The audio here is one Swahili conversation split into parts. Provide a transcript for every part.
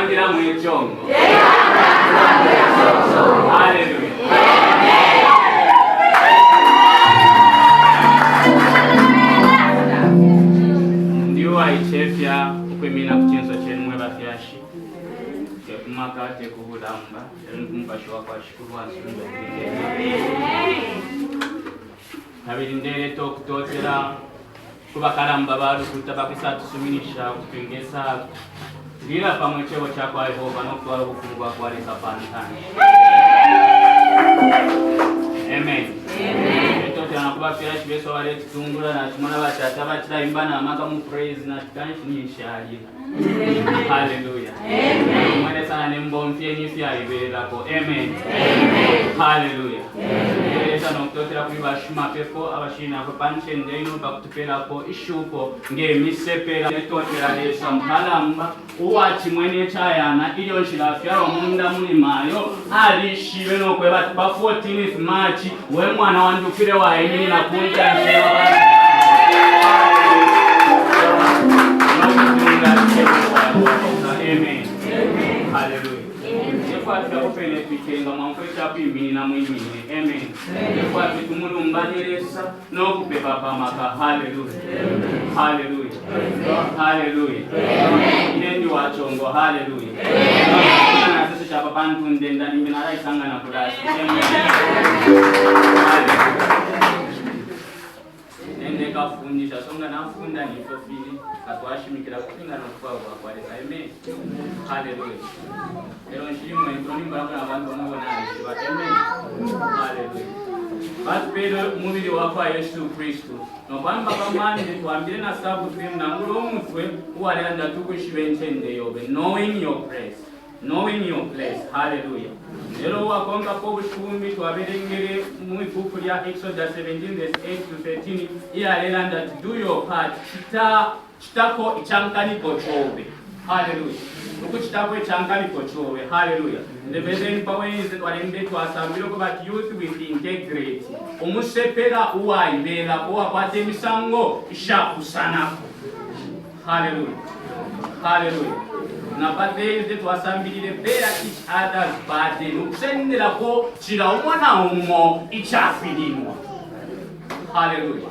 Tulangira mwechongo. Hallelujah. Ndiwa ichefya ukwemina kuchenzo chenu mwe bafyashi. Kumaka ate kubulamba. Nkumpashwa kwa shukuru wansunga. Nabirindere tokutotera kubakalamba balukuta bakisatu suminisha kupengesa gira pamwe chebo chakwa Yehova nokutwala obufungwa kwaleka pantani. Amen. Etotera nakuba fyashi beso wale tutungula na tumana batata batira imbana amaka mu praise na tukanshi nyishali. Hallelujah. Amen. Mwene sana nembomfye nyifya ibelako. Amen. Amen. Hallelujah. Esa nokutotera kubashima pefo abashina ko panchende ino bakutupelako ishuko ngemisepera etotera lesa mhalamba uwachi mwene chayana ilyo nshilafya omunda mulimayo alishiwe nokweba ba 14th March we mwana wandukire wa yini na kunja njewa Amen. Hallelujah. Yekwati akupene tukenga mwamfeta pimini na mwimini. Amen. Yekwati tumulumbaniresa nokupepa pamaka. Hallelujah. Hallelujah. Hallelujah. Inendi wachongo. Hallelujah. Na sisi chapa bantu ndenda nimenara isanga na kudasi. Nende kafundisha songa nafunda nifofili katwashimikira kupinga nokwa kwa Amen. Hallelujah. Ero nshimwe ntoni mbaramu abantu mubona alishiba. Amen. Hallelujah. Batpero umubiri wa Yesu Kristo no kwamba bamani twambire na sabu trim na ngulo mutwe uwalenda tukushibe ntende yobe knowing your place. Knowing your place. Hallelujah. Lero wakonga po bushumbi twaberengere mu ifuku lya Exodus 17 verse 8 to 13 iyalenda to do your part kitako ichankaniko chobe. Hallelujah. Ukuchitako ichankaniko chobe. Hallelujah. Ndebezeni pawenze twalembe twasambiro ko bat youth with integrity. Umusepera uwayibela ko wakwate misango ishakusanako. Hallelujah. Hallelujah. Na badeze twasambirire bera each other's burden ukusendera ko chira umwana umo ichafirinwa. Hallelujah.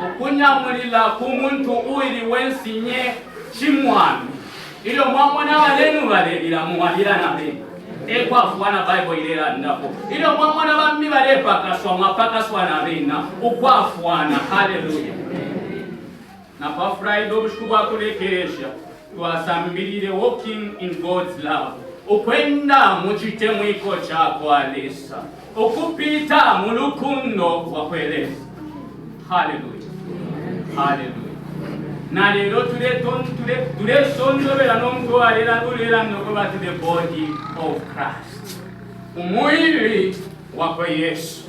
Ukunyamulila kumuntu uiri wensinye chimwami ilo mwamwana walenu balelira muwalira na benu ekwafuana Bible ilera ndapo ilo mwamwana bambi balepakaswa mwapakaswa na bena ukwafuana. Hallelujah. Na pa Friday obushuku kulekeresha twasambirire walking in God's love ukwenda muchitemu iko chako alesa ukupita mulukundo wa kweleza. Hallelujah. Hallelujah. Na lero tule sondobera nomto alera ulera nokuba to the body of Christ. Umwili wa Yesu.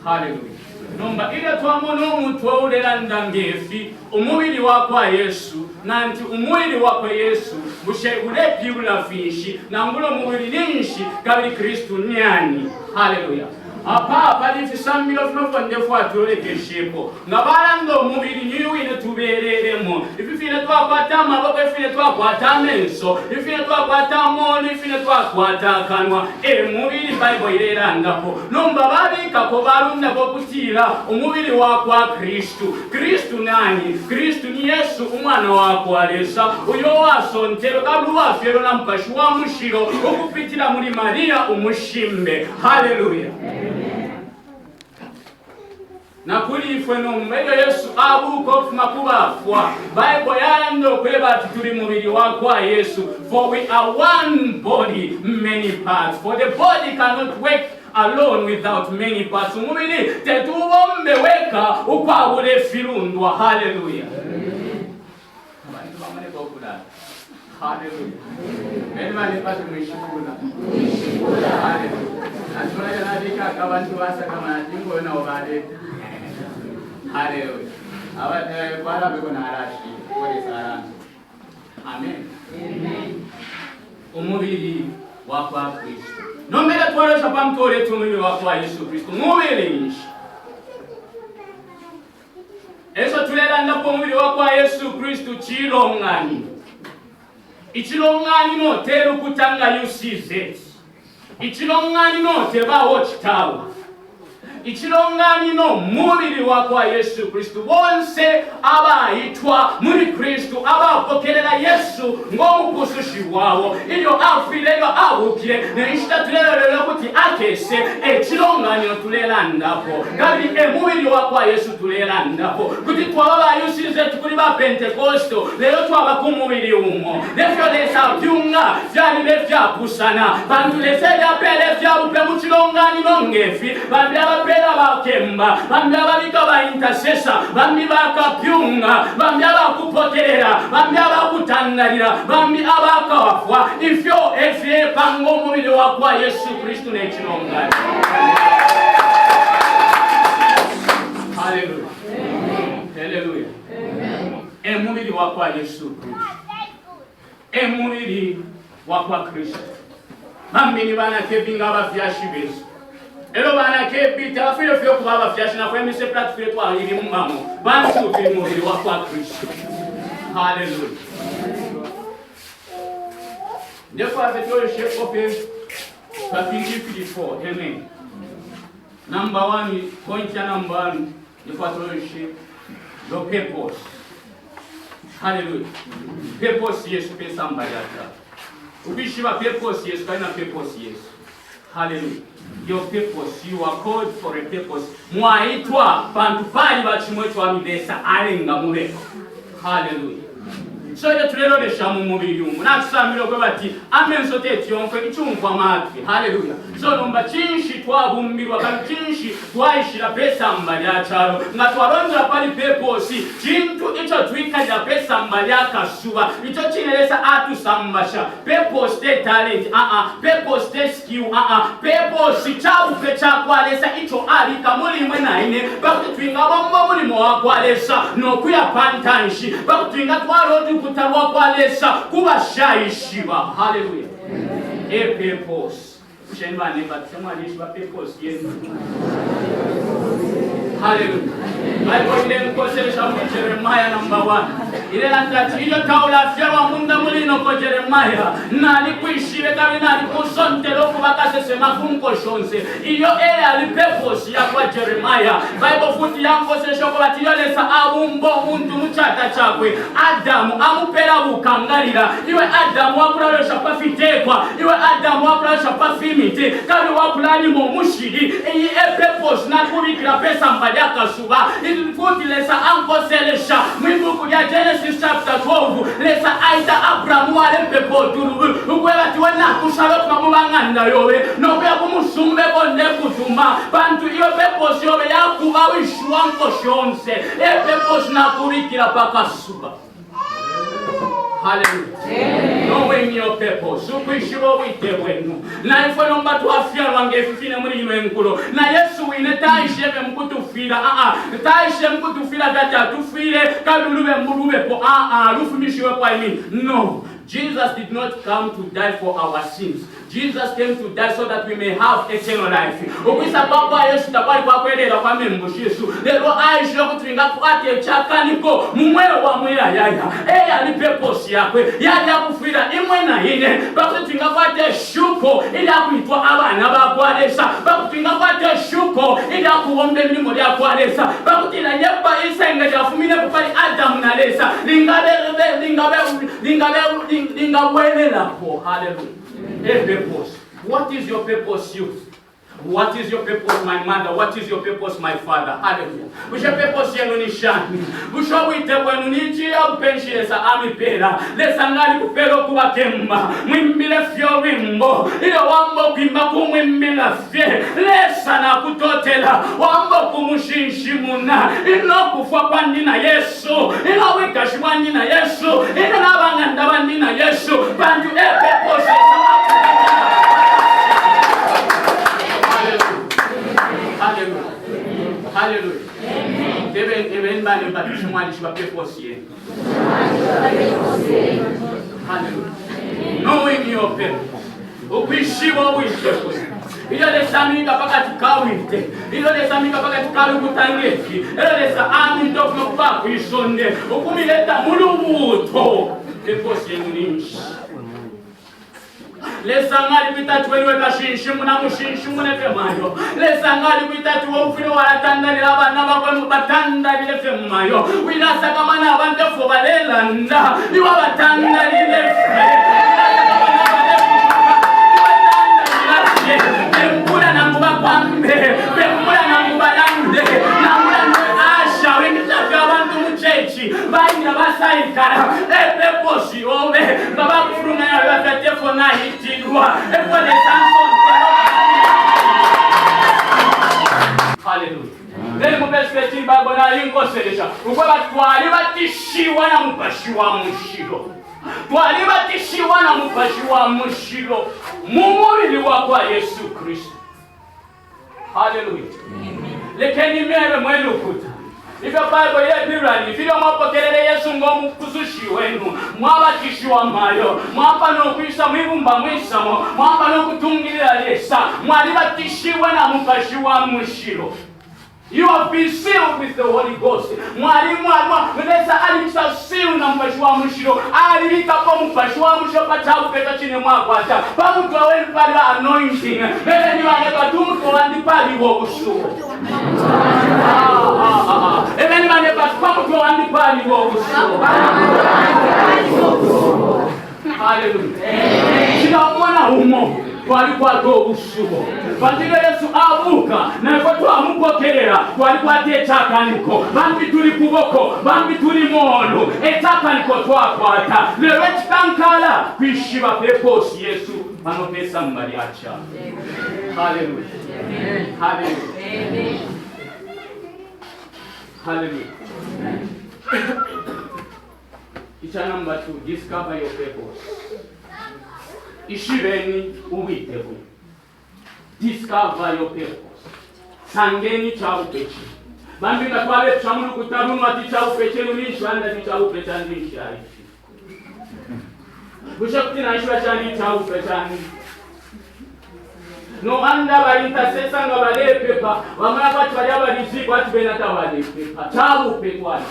Hallelujah. Nomba ile twamona omuntu olera ndangefi umubiri wa Yesu nanti umubiri wa Yesu bushegule pibula fishi na ngulo mubiri ninshi kabiri Kristo nyani. Hallelujah. Apa bali fisambiro fnofo ndefu atolekeshepo ngabalando mubiri nyiwine tubereremo ififine twakwata amaboko ifine twakwata amenso ifine twakwata mono ifine twakwata kanwa mubiri Bible irerangapo nomba babika ko barunda ko kutira umubiri wa Kristo nani? Kristo ni Yesu umwana wako alesa uyo wasontero kabuwa fero na mpashi wa mushiro okupitira muri Maria umushimbe. Hallelujah. Na kuli ifwe nombeyo Yesu abuko kumakubafwa Bible yando kweba tuli mubiri wa Yesu for we are one body many parts for the body cannot work alone without many parts. Umubiri tetubombe weka ukwabule filundwa. Hallelujah. Hallelujah. Many parts mwishikula. Hallelujah. Atuna yanadika kabantu wasa kama jingo na obade. Hallelujah. Abate kwala beko na arashi kore sara. Amen. Amen. Umubiri wa Kristo. Nomera twara chapamtore tumubiri wa Yesu Kristo. Mubiri nishi. Eso tulera ndapo mubiri wa Yesu Kristo chilongani. ichilongani no teru kutanga yusize ichilongani no tebawo chitawa ichilongani no mubiri wakwa Yesu Kristu bonse abayitwa muri Kristu abapokelera Yesu ngomukusushi wawo iyo afile iyo abukire nishita tulelero kuti akese echilongani tulelandapo kandi mubiri wakwa Yesu tulelandapo kuti twaba yusize tukuri ba Pentekosto lero twaba kumubiri umo lefyo lesa byunga byali befya kusana bantu lesega pele fya upe muchilongani nongefi bambya bakemba bambya babika ba intercessor bambya bakapyunga bambya bakupokerera bambya bakutangarira bambya bakawafwa ifyo efye pango mubiri wakwa Yesu Kristu nechilongani. Hallelujah. Hallelujah. Mubiri wakwa Yesu Kristu mubiri wakwa Kristu bambini bana kebinga bafyashi besu ero bana kebita afiro fyo kuba bafyashi na kwemise platform twa iri mumamo bantu firi mubiri wakwa Kristu. Hallelujah. Therefore I tell you shape of it for amen. Number 1 point number 1 therefore I tell you shape the purpose. Hallelujah. Purpose yes pesa mbadaka. Ubishiba purpose yes kana purpose yes. Hallelujah. Your purpose, you are called for a purpose. Mwaitwa bantu bali bachimwetwa midesa alenga muleko. Hallelujah. So ya tulero de shamu mubiri yumu nakusamiro kwe bati amen sote tionke ichumva matwi. Hallelujah. So nomba chinshi twabumbirwa kandi chinshi twayishira pesa mbali acharo ngatwaronza pali purpose chintu icho twikajya pesa mbali akasuba icho chinelesa atu sambasha purpose te talent purpose te skill purpose chabu pecha kwalesa icho alika muri mwe naine bakutwinga bombo muri mo akwalesa no kuya pantanshi bakutwinga twaro kutarwa kwalesa kuba shayishiba. Hallelujah. A purpose. Shenba neba tsema lishiba purpose yenu. Hallelujah. Bible ile mkosesha mu Jeremiah number 1. Ile lantati iyo taula fyewa munda mulino ko Jeremiah nali kuishire kabi nali kusonte loko bakasese mafunko shonse. Iyo ali purpose ya kwa Jeremiah. Bible futi yankosesha ko batiyo lesa abumbo muntu muchata chakwe. Adamu amupera bukangalira. Iwe Adamu wakulalisha pafitekwa. Iwe Adamu wakulalisha pafimite. Kabi wakulali mo mushiri. Iyi purpose na kubikira pesa mbadaka suba. Futi lesa ankoselesha. Mwibuku ya Genesis chapter 12. Lesa aita Abrahamu wale pepo turu. Ukwela tiwena kushalok na mubanganda yowe. Nobe kumusumbe bonde kutuma. Bantu iyo pepo siyobe ya kubawishu wanko shonse. Pepo na kurikira paka suba. Hallelujah. Knowing your purpose. Ukwishiwa wite wenu. Na ifwe nomba tuafia wange fifine muri ino enkulo. Na Yesu wine taishebe mkutufira. Taishebe mkutufira data tufire. Kadulube mbulube po. Lufumishiwe kwa imi. No. Jesus did not come to die for our sins. Jesus came to die so that we may have eternal life. Ukwisa baba Yesu tabali kwa kwelera kwa membushi Yesu. Lero aisho kutringa kuate chakaniko. Mumwe wa mwela yaya. Ali purpose yakwe. Yali akufira imwe na ine. Bakutringa kuate shuko. Ili akuitwa abana bakwalesa. Bakutringa kuate shuko. Ili akuombe milimo ya kwalesa. Bakutila yepa isenge jafumine kupali Adam na lesa. Lingabele lapo. Hallelujah. A purpose. What is your purpose, youth? What is your purpose, my mother? What is your purpose, my father? Hallelujah. Usha purpose yenu ni shani. Usha wite wenu ni chia upenshi lesa amipela. Lesa ngali kupelo kuwa kemba. Mwimbile fyo wimbo. Ile wambo kwimba kumwimbila fye. Lesa na kutotela. Wambo kumushinshimuna. Ino kufwa kwa ndina Yesu. Ino wikashi kwa ndina Yesu. Ino nabanganda kwa ndina Yesu. Bandu purpose Hallelujah. Hallelujah. Even bani batishamwani shiba purpose ye. Hallelujah. Knowing your purpose. Ukwishiwa wishepose. Iyo lesa minga paka tukawite. Iyo lesa minga paka tukawikutangeki. Iyo lesa amindo kupa kuishonde. Ukumileta mulubuto. Purpose ye nunishi. Lesangali bitatu weliwe kashinshimu na mushinshimu nefe mayo. Lesangali bitatu waufino walatandali abana bakwe mubatandali nefe mayo. Wilasa kamana abante fo balelanda. Iwa batandali nefe. Bemula na mbuba kwambe. Bemula na mbuba lande. Namula nwe asha. Wengisa vya wantu mchechi. Bainga basaikara. Epe poshi ove. Baba kufurunga ya wafete fona hitidwa. Epo de Samson. Hallelujah. Leli mupesipeti babo na yingo selesha. Ukweba twali batishiwa na mpashiwa mushiro. Twali batishiwa na mpashiwa mushiro. Mumubili wakwa Yesu Kristo. Hallelujah. Lekeni mewe mwelu kuta. Ifyo Bible ye birani, filo mwapokelele Yesu ngomu kuzushi wenu, mwabatishiwa mayo, mwapano kuisa mwibumba mwisamo, mwapano kutungilila lesa, mwalibatishiwa na mpashiwa mushiro. You have been sealed with the Holy Ghost. Mwalimu lesa alimsa seal na mpashiwa mushiro, alilika po mpashiwa mushiro patabu peta chini mwakwata, pamutu waweni pali wa anointing, bele ni waneka tumutu wandi pali wa usuo. Even when they come to and party goes. Hallelujah. Sinaona humo walikuwa to usubo. Batile Yesu avuka na kwa amupokelera walikuwa tetaka niko. Bambi tuli kuboko, bambi tuli mono. Etaka niko twakwata. Lewet kankala kwishiba peposi Yesu anopesa mbali acha. Hallelujah. Hallelujah. Amen. Hallelujah. Teacher number 2, discover your purpose. Ishibeni uwiteho. Discover your purpose. Sangeni cha upechi. Bambi natwale chamulu kutarunu ati cha upechi nishwanda ti cha upechi nishai. Bushakti na ishwa chani cha upechi. No anda balintasesa nga balepepa wamana bati baliaba lizibu ati benata balepepa chabu pekwani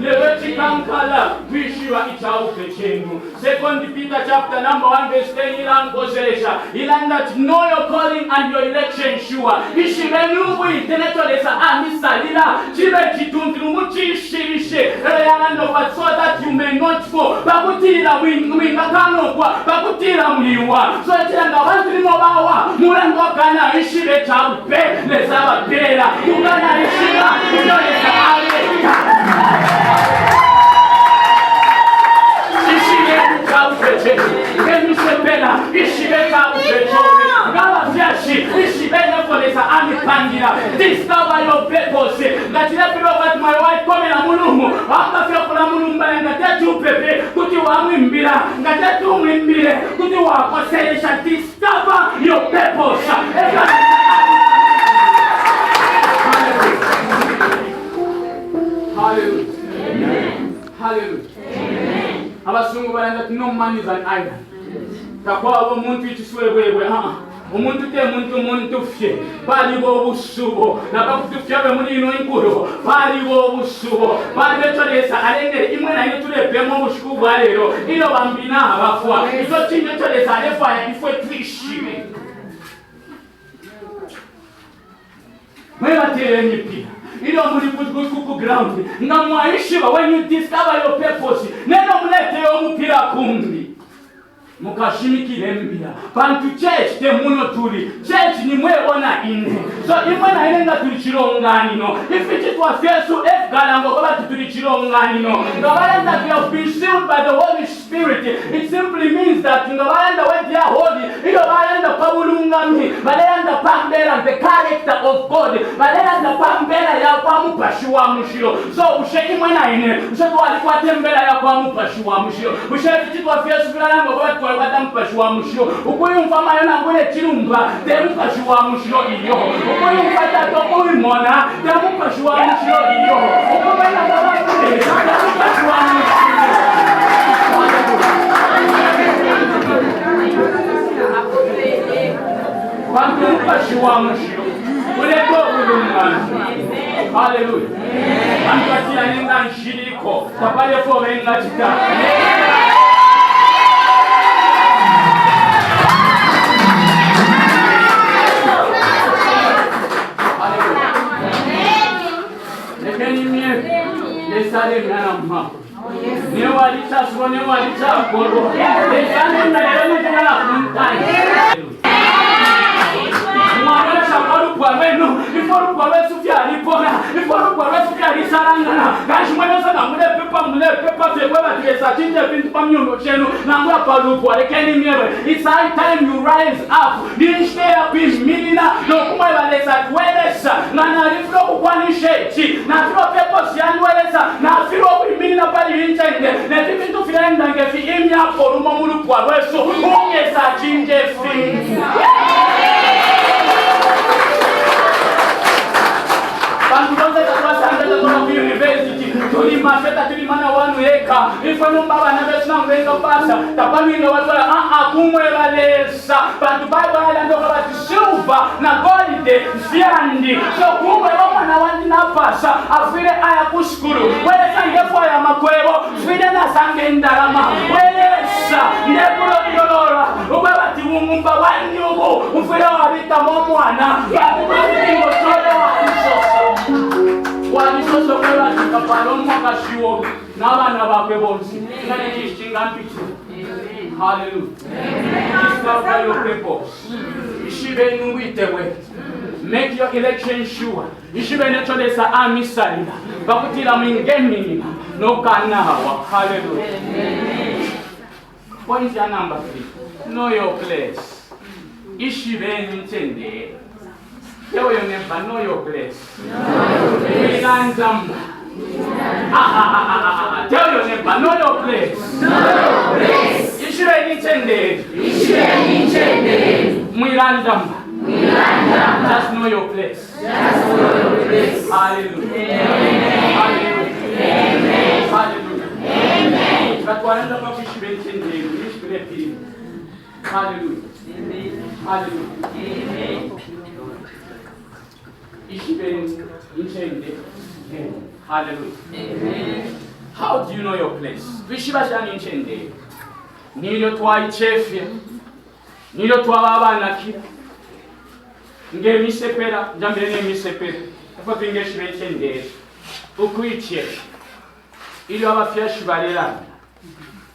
Leweti kankala wishiwa ichawu pechenu. 2 Peter chapter number 1 verse 10 ilango selesha ilanda know your calling and your election sure. Ishibenu itenetolesa amisalila chibe chituntiru muchishirishe elano but so that you may not fall. Bakutira winga kano kwa bakutira mliwa. So etiranga bantu limobawa mulango kana ishibe chawu pe lesaba pera ugana ishiba udolesa aleka. Discover your purpose. Ngachira pilo kati my wife kome na mulumu. Waka fio kula mulumba ngachatu pepe kuti wa mwimbira. Ngachatu mwimbire kuti wa koselesha. Discover your purpose. Hallelujah. Amen. Hallelujah. Amen. Abasungu baranda no man is an island. Takwa omuntu ikiswebwebwe omuntu te muntu fye bali bo busubo nakakutufya be muri ino inkuru bali bo busubo bali betolesa alengere imwe na ine tulepemo bushuku bwa lero ino bambina abafwa izo tinyo tolesa alefa ya ifwe twishime mwewa teleni pia ilo muri kuku ground ngamwaishiba when you discover your purpose neno mlete yo mupira kumbi mukashimikire mbira bantu church te muno tuli church ni mwebona ine so imwe na ine nga tuli chironganino ifiti twa fesu galango kwa tuli chironganino ngabalanda we have been sealed by the Holy Spirit. It simply means that ngabalanda when they are holy ilo balanda pabulungami balanda pambera the character of God balanda pambera ya kwa mupashi wa mushiro so usheki imwe na ine ushetu alikuwa tembera ya kwa mupashi wa mushiro usheki twa fesu galango kwa mpashi mushiro ukuyumva mayona ngule chirumba temupashi wa mushiro iyo ukuyumva tato kuimona temupashi wa mushiro iyo ukubena babate temupashi wa mushiro temupashi wa mushiro uleko ulungana. Hallelujah. Angatia nenga nshiriko tapale fo benga chita. basibone wali chakoro efane ndalelo ndina kumtai mwana shakaru kwa wenu iforu kwa wetu pia alipona iforu kwa wetu pia alisarangana gashi mwana sana mule pepa fekwe batesa chinje bintu pamyono chenu na ngwa palupo alekeni miewe. It's high time you rise up. Didn't stay up in milina no kumwe balesa kwelesa na riflo kukwanishechi na filo pepo sianwelesa na filo milina pali inchende na bintu filenda ngefi imya porumo mulu kwa wesu ungesa chinje fi. Bantuanze tatwasanga kwa university tuli mafeta tuli mana wanu eka ifano baba na besna mwenga pasa tapani watu kumwe balesa bantu baba ndo kabati silver na gold fiandi so kumwe baba na wandi na pasa afire aya kushukuru wele sangefu ya makwebo fide na sange ndarama welesa ndekulo ndolora ubabati mumba wanyugo ufire wabita momwana bantu babingo solo walisoso kwa kapalo mwaka shiwo n'abana bakwe bonse ngane kishinga mpicho. Hallelujah. Discover your purpose. Ishibe nuwitewe. Make your election sure. Ishibe necholesa amisalira bakutira mwingeni no kanawa. Hallelujah. Point number 3. Know your place. Ishibe nintende. Tell your neighbor, know your place. Tell your neighbor, know your place. Ishire nitende. Mwirandamba. Just know your place. Hallelujah. Hallelujah. Hallelujah. Katwaranda kwa kushire nitende. Ishire pili. Hallelujah. Hallelujah. Hallelujah. Amen. How do you know your place? Vishibashani inchende. Nilo twaichefya. Nilo twababana ki. Nge misepera, njambene misepera. Afa pingeshi inchende. Ukuiche. Ili abafya shibarera.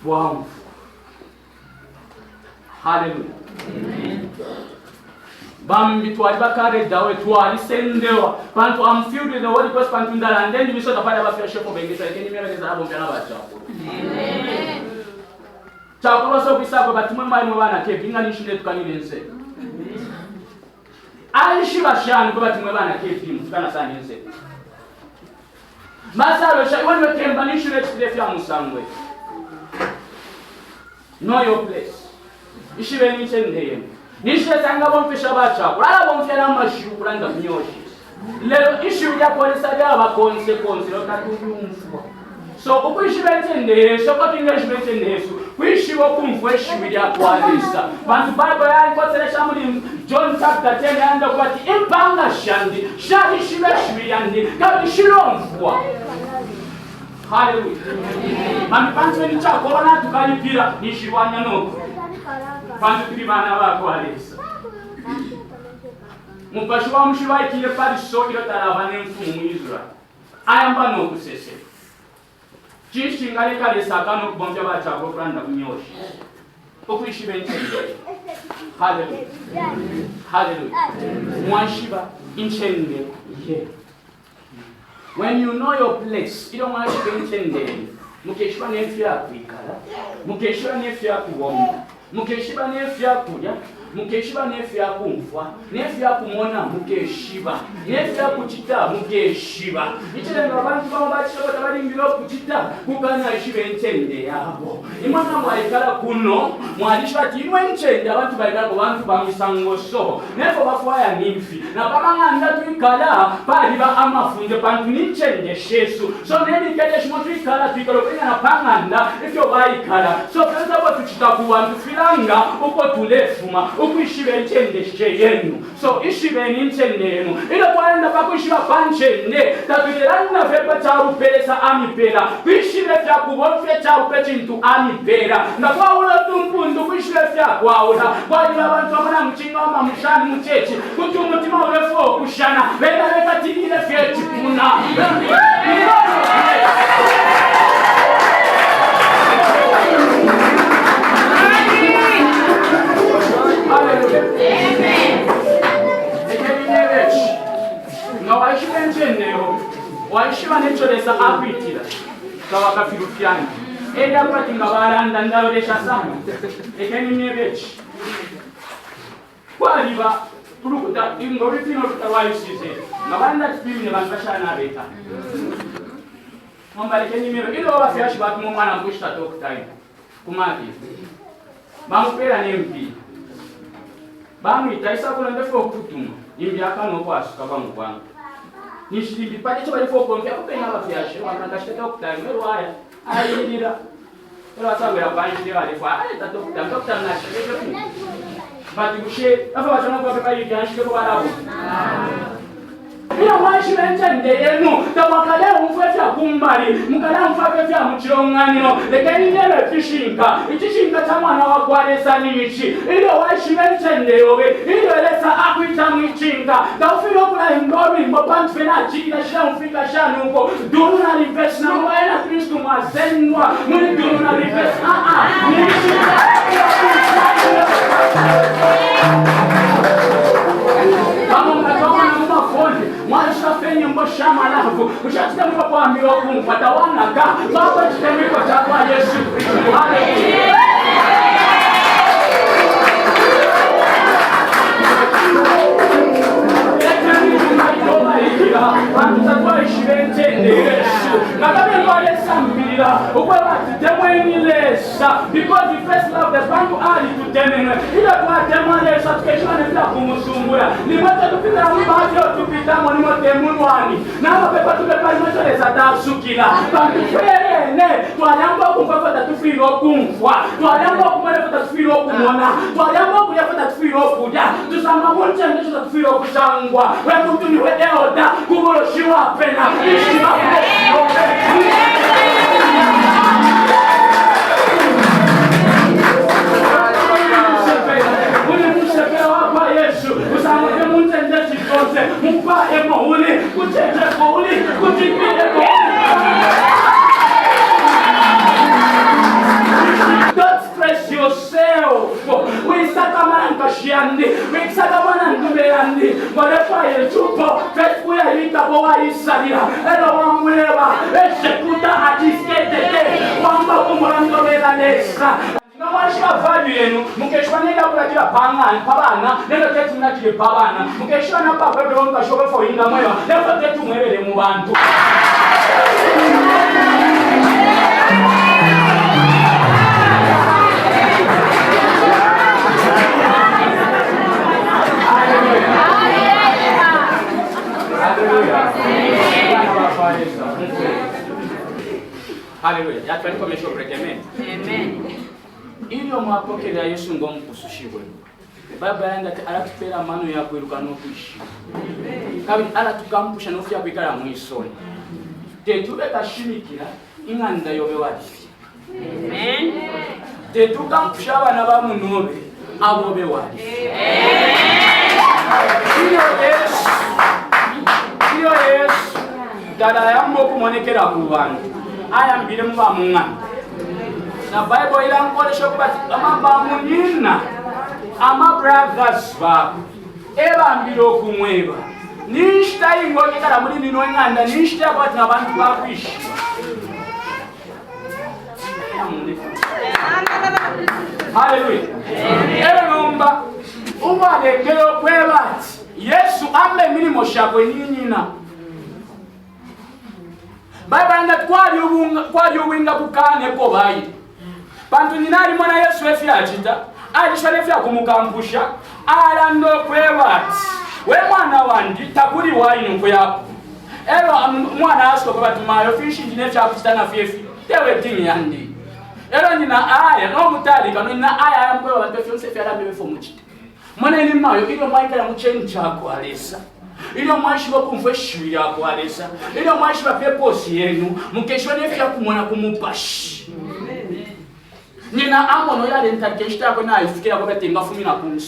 Wow. Hallelujah. Amen. Bambi twali bakare dawe twali sendewa bantu I'm filled with the Holy Ghost bantu ndala and then we saw the father bafya sheko bengisa ikeni miyeleza abo mpana bachapo. Amen. Chakolo so bisako batumwe mai mwana ke binga nishinde tukanilense. Alishi bashani kwa batumwe bana ke timu tukana sana nse. Masalo sha iwani wekemba nishinde tukifya musangwe. Know your place. Ishibe nichende. Nishe sanga bomfisha bacha kulala bomfyala mashu kulanga mnyoshi lero issue ya polisi yaba consequence lokatuyumfwa so ukwishibetende so kwatingeshibetende so kwishibo kumfweshi ya kwalisa bantu bible yali kwaselesha muri John chapter 10 anda kwati impanga shandi shali shibeshi yandi kabishiromfwa. Hallelujah. Mami pancho ni cha corona tukalipira nishibwanya noko bantu kibana bako alisa mupashwa mshiwa ikile pariso ilo taravane mfumu Israel ayamba no kusese chishi ngale kale sakano kubonja bacha ko franda kunyoshi okwishibe nchende. Hallelujah. Hallelujah. Mwashiba inchende ye. When you know your place, you don't want to be intended. Mukeshwa nefya kwikala, mukeshwa nefya kuwomba, mukeshiba nefya kulya, mukeshiba nefya kumfwa, nefya kumona mukeshiba, nefya kuchita mukeshiba. Ichile abantu bambachiba tabalingiro kuchita kugana ishibe ntende yabo. Imwana mwaikala kuno mwalishwa tinwe ntende abantu baikala ko bantu bamisango so. Nefo bafwaya nimfi. Na bamanganda twikala bali ba amafunde bantu ntende shesu. So neni kede shimo twikala twikalo kwina na panganda ifyo baikala. So penza bo tuchita kubantu filanga uko tulefuma ukwishibe ntende sheyenu. So ishibe ntende yenu. Ilo kwaenda bakwishiba panchende tabilana vepa charu pelesa amipela. Kwishibe vya kubonfe charu pechintu amipela. Na kwa ula tumpundu kwishibe vya kwa ula. Kwa ila bantu amana mchingoma mshani mchechi. Kutu mutima ulefo kushana. Venda tinile fyechi kuna. Haleluya. Nga waishibenjendeyo waishiba necholesa akwitira kawakafirufiana eda kwati nga balanda ndalolesha sana ekenimyebechi kwaliba tulukuta ingolifino tutalwayisize nga balanda tipimine bantu bashana abeta mombalekenimmero ilo wabafyashi batuma omwana mkushita tokutayi kumaki bamupera n'empira bamwita isakulo ndefu okutuma imbyakano okwasuka bamugwanga nishimbi pale cyo barifo konfya kupenya abafyashi wakangashita okutayi merwaya ayirira ero asabira banjire barifo ayita dokutayi nashike bati kushe afa bachana kwa pepa yashike ko barabo iyo mwashi benjende yenu tabakale umfefya kumbali mukala umfefya muchironganiro lekeni nebe fishinka ichishinka chamwana wa kwaresa nichi iyo washi benjende yobe iyo lesa akwita mwichinka dafiro kula imbobi mbopantu fena chikila shia mfika shanuko dunu na rivers na mwaena Kristu mazenwa muni dunu na rivers kama mnatoka na mafoni mwaisha fenye mboshama lafu ushatika mwa kuambiwa kumfata wanaka baba chitemiko chakwa Yesu Kristo. Haleluya. Bantu tatwa ishibentende Yesu nakabe ngolesa mbira ukwa temwenilesa because the first love the bantu ali tutemene ila kwa temwenilesa tukeshana bila kumusumbura ni mwacha tupita mbacho tupita mwani mwatemunwani na mapepa tupepa mwacha tasukila bantu ferene twalamba kumfafata tufiro kumfwa twalamba kumalefata tufiro kumona twalamba kuyafata tufiro kuja tusama mwonche ndesho tufiro kuchangwa wetu tuniwe eoda kubolo shiwa pena shiwa Yesu usamake muntenje chitose mupa emouli kucheche kouli kuchipide kouli. Don't stress yourself. Wisaka nkashiandi wisaka ndubeyandi barefa yetupo fetuya yitabo waisalira elo wamuleba eshekuta atisketete wamba kumurandobela nesa Namashika value yenu mukeshwa nenda kulakira pabana nenda tetu nakire pabana mukeshwa na papa bebe wonka shobe fo inga mwewa nenda tetu mwebele mu bantu. Haleluya. Yatwani komesho brekemen. Amen. Iyo mwapokelea Yesu ngomkusushibwe. Baba yanda aratupera mano ya kwiruka no kwishi. Kabi aratukampusha no fya kwikara mwisoni. Tetubeka shimikira inganda yobe wadi. Amen. Tetukampusha abana bamunobe abobe wadi. Iyo Yesu dada yambo kumonekera ku bantu. Aya mbire mu bamunga. Na Bible ila nkolesha kubati amabamunina ama brothers ba eba mbiro kumweba nishita ingo kikala muri nino nganda nishita kwati nabantu bakwishi. Haleluya. Ero nomba ubalekero kwebati Yesu ambe milimo shakwe ninyina Bible nda kwali ubinga bukane ko bayi bantu ninali mwana Yesu efyachita alishwa efya kumukampusha alando kwebati we mwana wandi takuli wayi nko yako ero mwana asko kwa tumayo fishi ndine fya kutana fyefi tewe tingi yandi ero nina aya no mutali kano nina aya yamkwe abantu fyonse fya rambe fo muchite mwana ni mayo ilo mwaikala muchenji chako alesa ilo mwashi bakumva shuri yako alesa ilo mwashi bapeposi yenu mukeshone fya kumona kumupashi nina amono yale ntakeshita yako na ifikira kwa betenga 10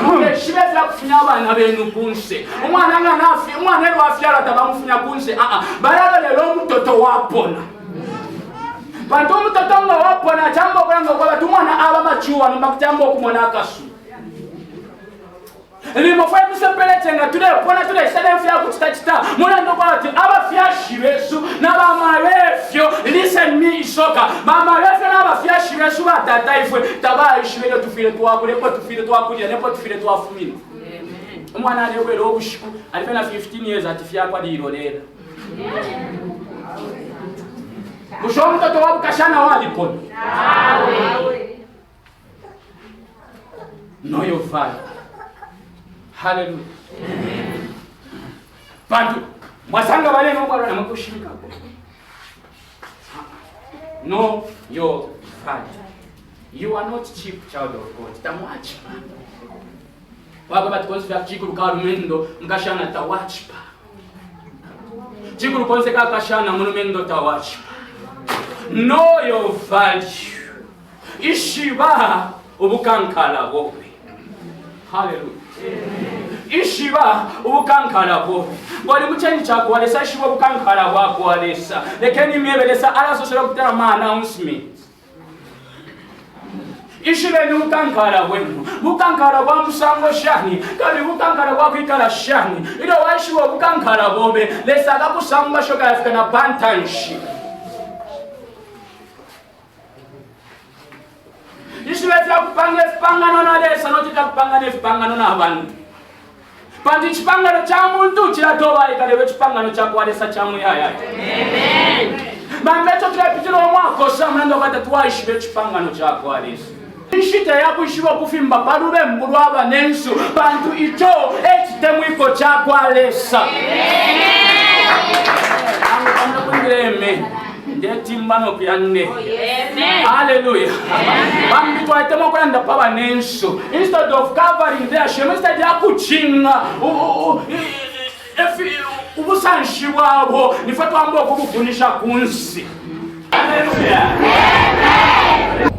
mukeshibe fya kufunya abana benu kunse umwana nga nafi umwana ero afyara tabamufunya kunse bayala lelo mutoto wapona bantu mutatonga wapona jambo kulanga kwa batumwana aba machuwa no bakutambo kumona akasu limo fwa musepelete nga tule pona tule sale fya kutachita mona ndo kwa ati aba fyashi besu na ba marefyo listen me isoka mama refyo na ba fyashi besu batata ifwe tabayishi belo tufile twakule kwa tufile twakulya nepo tufile twafumina umwana alekwe lo bushiku alifena 15 years atifya kwa lirolera musho mtoto wa bukashana walipona know your father. Hallelujah. Bantu mwasanga bale no bwana namukushimika ko. Know your father. You are not cheap child of God. Tamwachipa. Baba batikozi vya chikuru ka rumendo ngashana tawachipa. Chikuru konse ka kashana munumendo tawachipa. Know your value. Ishiba ubukankala bobe. Hallelujah. Ishiba ubukankala bobe. Bali mucheni chako walesa ishiba ubukankala wako walesa. Lekeni miebelesa ala sosera kutera ma announcement. Ishibe ni ubukankala wenu. Bukankala wa musango shani. Kali bukankala wa kwikala shani. Ilo waishiba ubukankala bobe. Lesa kakusamba shoka yafika na pantanshi. Ishweza kupanga fipangano na lesa notita kupanga nefipangano na abantu. Pandi chipangano cha muntu chiratoba ikalewe chipangano cha kwalesa cha muyaya. Amen. Bambecho tulapitiro mwako samando batatuwa ishibe chipangano cha kwalesa. Ishite yaku ishiwa kufimba palube mbulwaba nensu bantu icho echitemwiko cha kwalesa. Amen. Angu kundile amen. Ndetimbano kyanne. Amen. Hallelujah. Bambi twaitemo kwenda paba nenso. Instead of covering their shame, instead ya kuchinga ubusanshi bwabo nifatwa mbo kubufunisha kunsi. Hallelujah. Amen.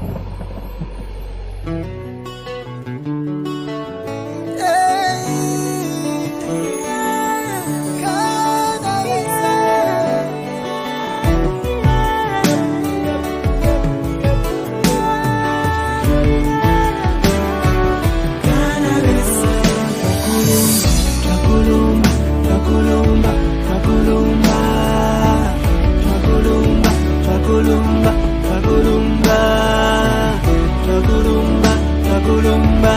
Takurumba,